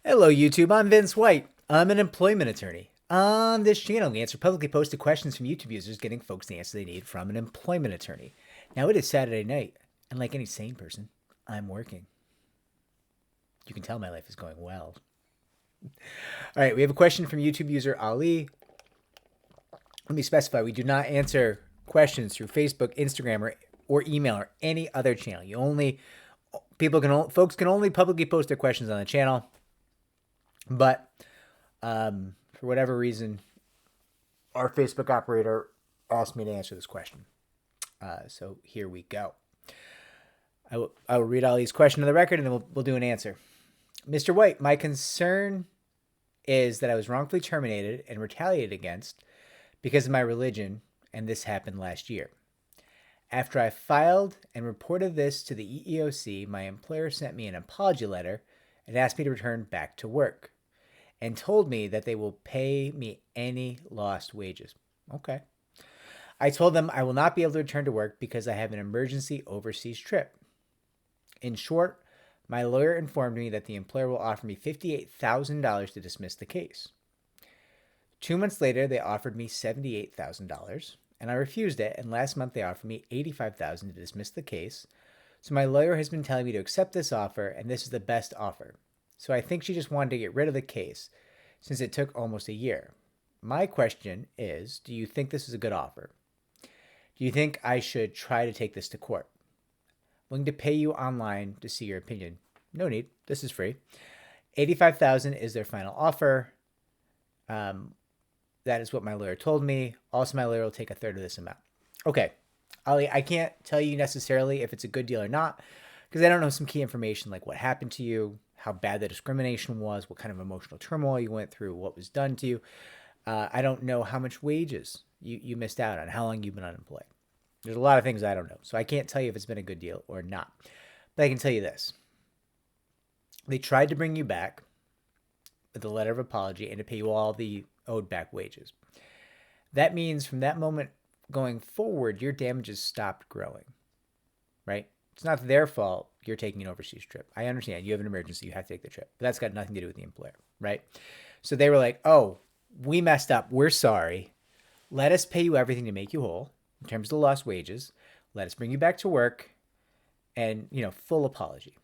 Hello, YouTube. I'm Vince White. I'm an employment attorney. On this channel, we answer publicly posted questions from YouTube users, getting folks the answer they need from an employment attorney. Now, it is Saturday night, and like any sane person, I'm working. You can tell my life is going well. All right, we have a question from YouTube user Ali. Let me specify, we do not answer questions through Facebook, Instagram, or email or any other channel. Folks can only publicly post their questions on the channel. But for whatever reason, our Facebook operator asked me to answer this question. So here we go. I will read all these questions on the record, and then we'll do an answer. Mr. White, my concern is that I was wrongfully terminated and retaliated against because of my religion, and this happened last year. After I filed and reported this to the EEOC, my employer sent me an apology letter and asked me to return back to work, and told me that they will pay me any lost wages. Okay. I told them I will not be able to return to work because I have an emergency overseas trip. In short, my lawyer informed me that the employer will offer me $58,000 to dismiss the case. 2 months later, they offered me $78,000, and I refused it, and last month they offered me $85,000 to dismiss the case. So my lawyer has been telling me to accept this offer, and this is the best offer. So I think she just wanted to get rid of the case since it took almost a year. My question is, do you think this is a good offer? Do you think I should try to take this to court? I'm willing to pay you online to see your opinion. No need. This is free. $85,000 is their final offer. That is what my lawyer told me. Also, my lawyer will take a third of this amount. Okay, Ali, I can't tell you necessarily if it's a good deal or not because I don't know some key information like what happened to you, how bad the discrimination was, what kind of emotional turmoil you went through, what was done to you. I don't know how much wages you missed out on, how long you've been unemployed. There's a lot of things I don't know. So I can't tell you if it's been a good deal or not. But I can tell you this. They tried to bring you back with a letter of apology and to pay you all the owed back wages. That means from that moment going forward, your damages stopped growing, right? It's not their fault you're taking an overseas trip. I understand you have an emergency, you have to take the trip, but that's got nothing to do with the employer, right? So they were like, oh, we messed up. We're sorry. Let us pay you everything to make you whole in terms of the lost wages. Let us bring you back to work and, full apology.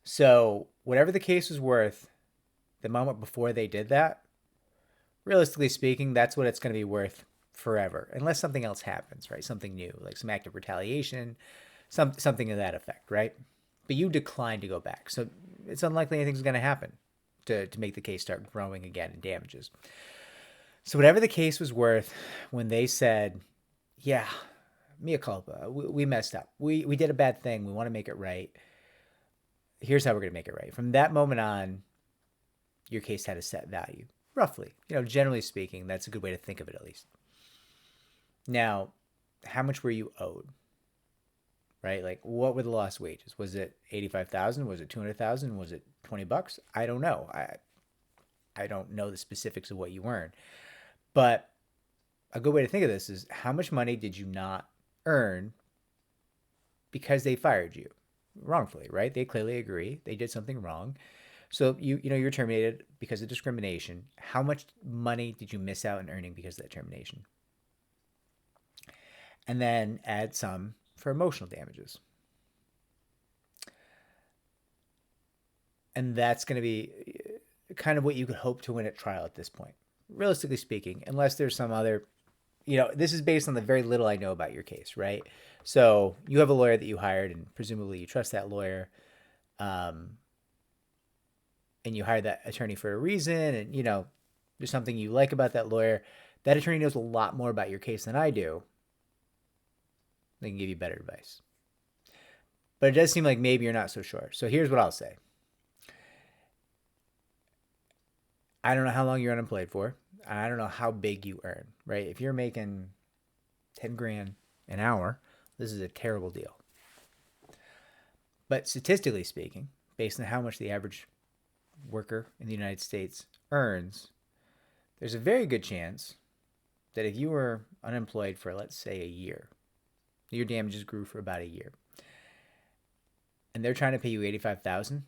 So whatever the case was worth, the moment before they did that, realistically speaking, that's what it's going to be worth forever, unless something else happens, right? Something new, like some act of retaliation, something to that effect, right? But you declined to go back. So it's unlikely anything's going to happen to make the case start growing again in damages. So whatever the case was worth, when they said, yeah, mea culpa, we messed up. We did a bad thing. We want to make it right. Here's how we're going to make it right. From that moment on, your case had a set value, roughly. Generally speaking, that's a good way to think of it at least. Now, how much were you owed? Right? Like, what were the lost wages? Was it $85,000? Was it $200,000? Was it $20? I don't know. I don't know the specifics of what you earned. But a good way to think of this is how much money did you not earn because they fired you wrongfully, right? They clearly agree they did something wrong. So you're terminated because of discrimination. How much money did you miss out on earning because of that termination? And then add some for emotional damages. And that's going to be kind of what you could hope to win at trial at this point, realistically speaking, unless there's some other, this is based on the very little I know about your case, right? So you have a lawyer that you hired and presumably you trust that lawyer. And you hired that attorney for a reason. And, there's something you like about that lawyer. That attorney knows a lot more about your case than I do. They can give you better advice. But it does seem like maybe you're not so sure. So here's what I'll say. I don't know how long you're unemployed for. I don't know how big you earn, right? If you're making 10 grand an hour, this is a terrible deal. But statistically speaking, based on how much the average worker in the United States earns, there's a very good chance that if you were unemployed for, let's say, a year, your damages grew for about a year, and they're trying to pay you $85,000,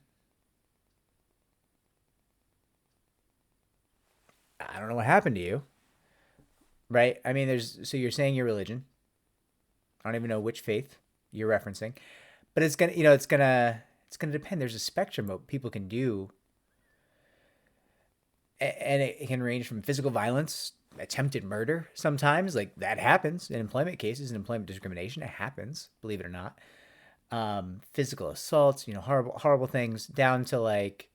I don't know what happened to you, right? I mean, so you're saying your religion. I don't even know which faith you're referencing, but it's gonna, it's gonna depend. There's a spectrum of what people can do, and it can range from physical violence, attempted murder. Sometimes, like that happens in employment cases and employment discrimination. It happens, believe it or not. Physical assaults, horrible things, down to like,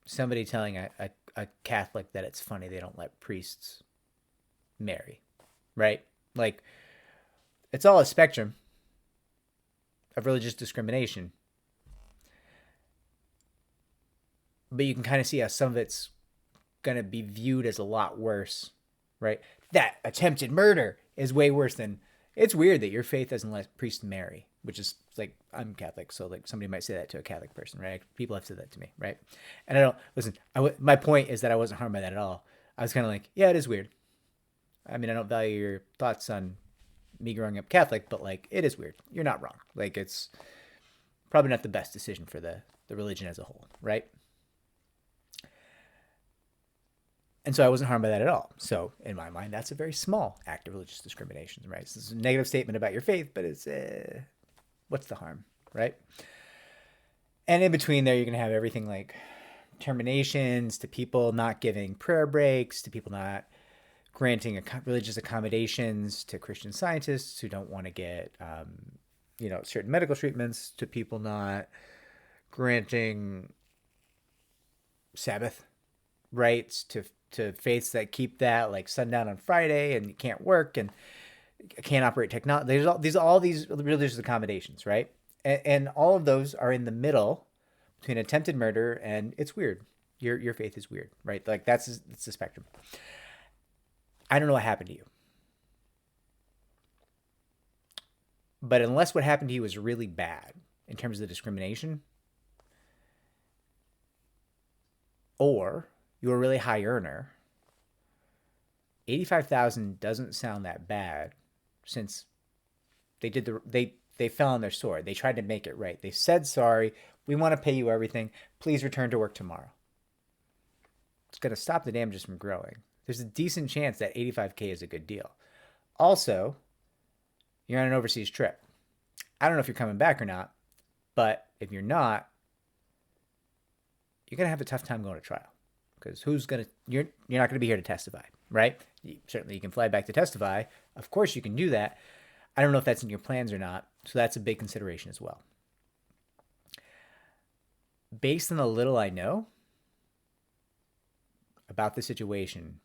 somebody telling a Catholic that it's funny they don't let priests marry, right? Like, it's all a spectrum of religious discrimination. But you can kind of see how some of it's going to be viewed as a lot worse, right? That attempted murder is way worse than, it's weird that your faith doesn't let priests marry, which is like, I'm Catholic, so like somebody might say that to a Catholic person, right? People have said that to me, right? And I don't, listen, my point is that I wasn't harmed by that at all. I was kind of like, yeah, it is weird. I mean, I don't value your thoughts on me growing up Catholic, but like, it is weird. You're not wrong. Like, it's probably not the best decision for the religion as a whole, right? And so I wasn't harmed by that at all. So in my mind, that's a very small act of religious discrimination, right? So it's a negative statement about your faith, but it's, what's the harm, right? And in between there, you're going to have everything like terminations, to people not giving prayer breaks, to people not granting religious accommodations to Christian Scientists who don't want to get, certain medical treatments, to people not granting Sabbath rights to faiths that keep that, like sundown on Friday and you can't work and can't operate technology. There's all these religious accommodations, right? And all of those are in the middle between attempted murder and it's weird. Your faith is weird, right? Like it's the spectrum. I don't know what happened to you, but unless what happened to you was really bad in terms of the discrimination, or you're a really high earner, 85,000 doesn't sound that bad, since they did they fell on their sword. They tried to make it right. They said, sorry, we want to pay you everything. Please return to work tomorrow. It's going to stop the damages from growing. There's a decent chance that 85K is a good deal. Also, you're on an overseas trip. I don't know if you're coming back or not, but if you're not, you're going to have a tough time going to trial. Because you're not going to be here to testify, right? Certainly you can fly back to testify. Of course you can do that. I don't know if that's in your plans or not. So that's a big consideration as well. Based on the little I know about the situation,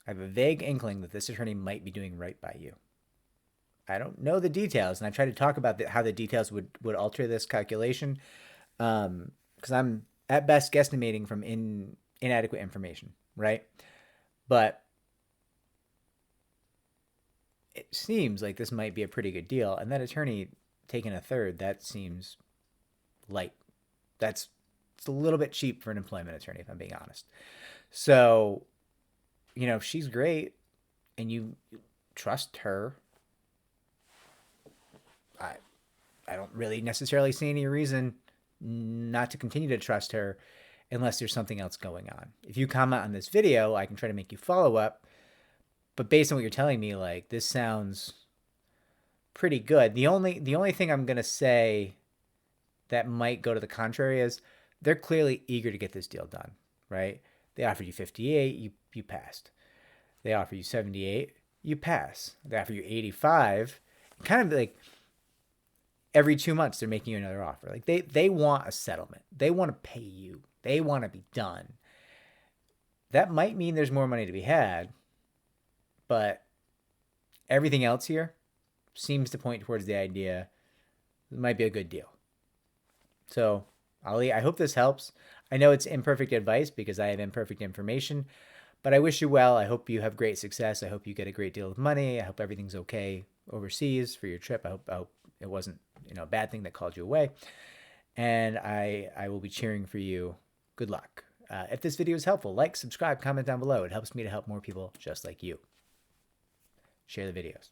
I have a vague inkling that this attorney might be doing right by you. I don't know the details, and I tried to talk about how the details would alter this calculation, because I'm at best guesstimating from inadequate information, right? But it seems like this might be a pretty good deal. And that attorney taking a third, that seems light. It's a little bit cheap for an employment attorney, if I'm being honest. So, if she's great and you trust her, I don't really necessarily see any reason not to continue to trust her unless there's something else going on. If you comment on this video, I can try to make you follow up. But based on what you're telling me, like, this sounds pretty good. The only thing I'm going to say that might go to the contrary is they're clearly eager to get this deal done, right? They offered you 58, you passed. They offer you 78, you pass. They offer you 85, kind of like every 2 months they're making you another offer. Like they want a settlement. They want to pay you. They want to be done. That might mean there's more money to be had, but everything else here seems to point towards the idea it might be a good deal. So, Ali, I hope this helps. I know it's imperfect advice because I have imperfect information, but I wish you well. I hope you have great success. I hope you get a great deal of money. I hope everything's okay overseas for your trip. I hope it wasn't, a bad thing that called you away. And I will be cheering for you. Good luck. If this video is helpful, like, subscribe, comment down below. It helps me to help more people just like you. Share the videos.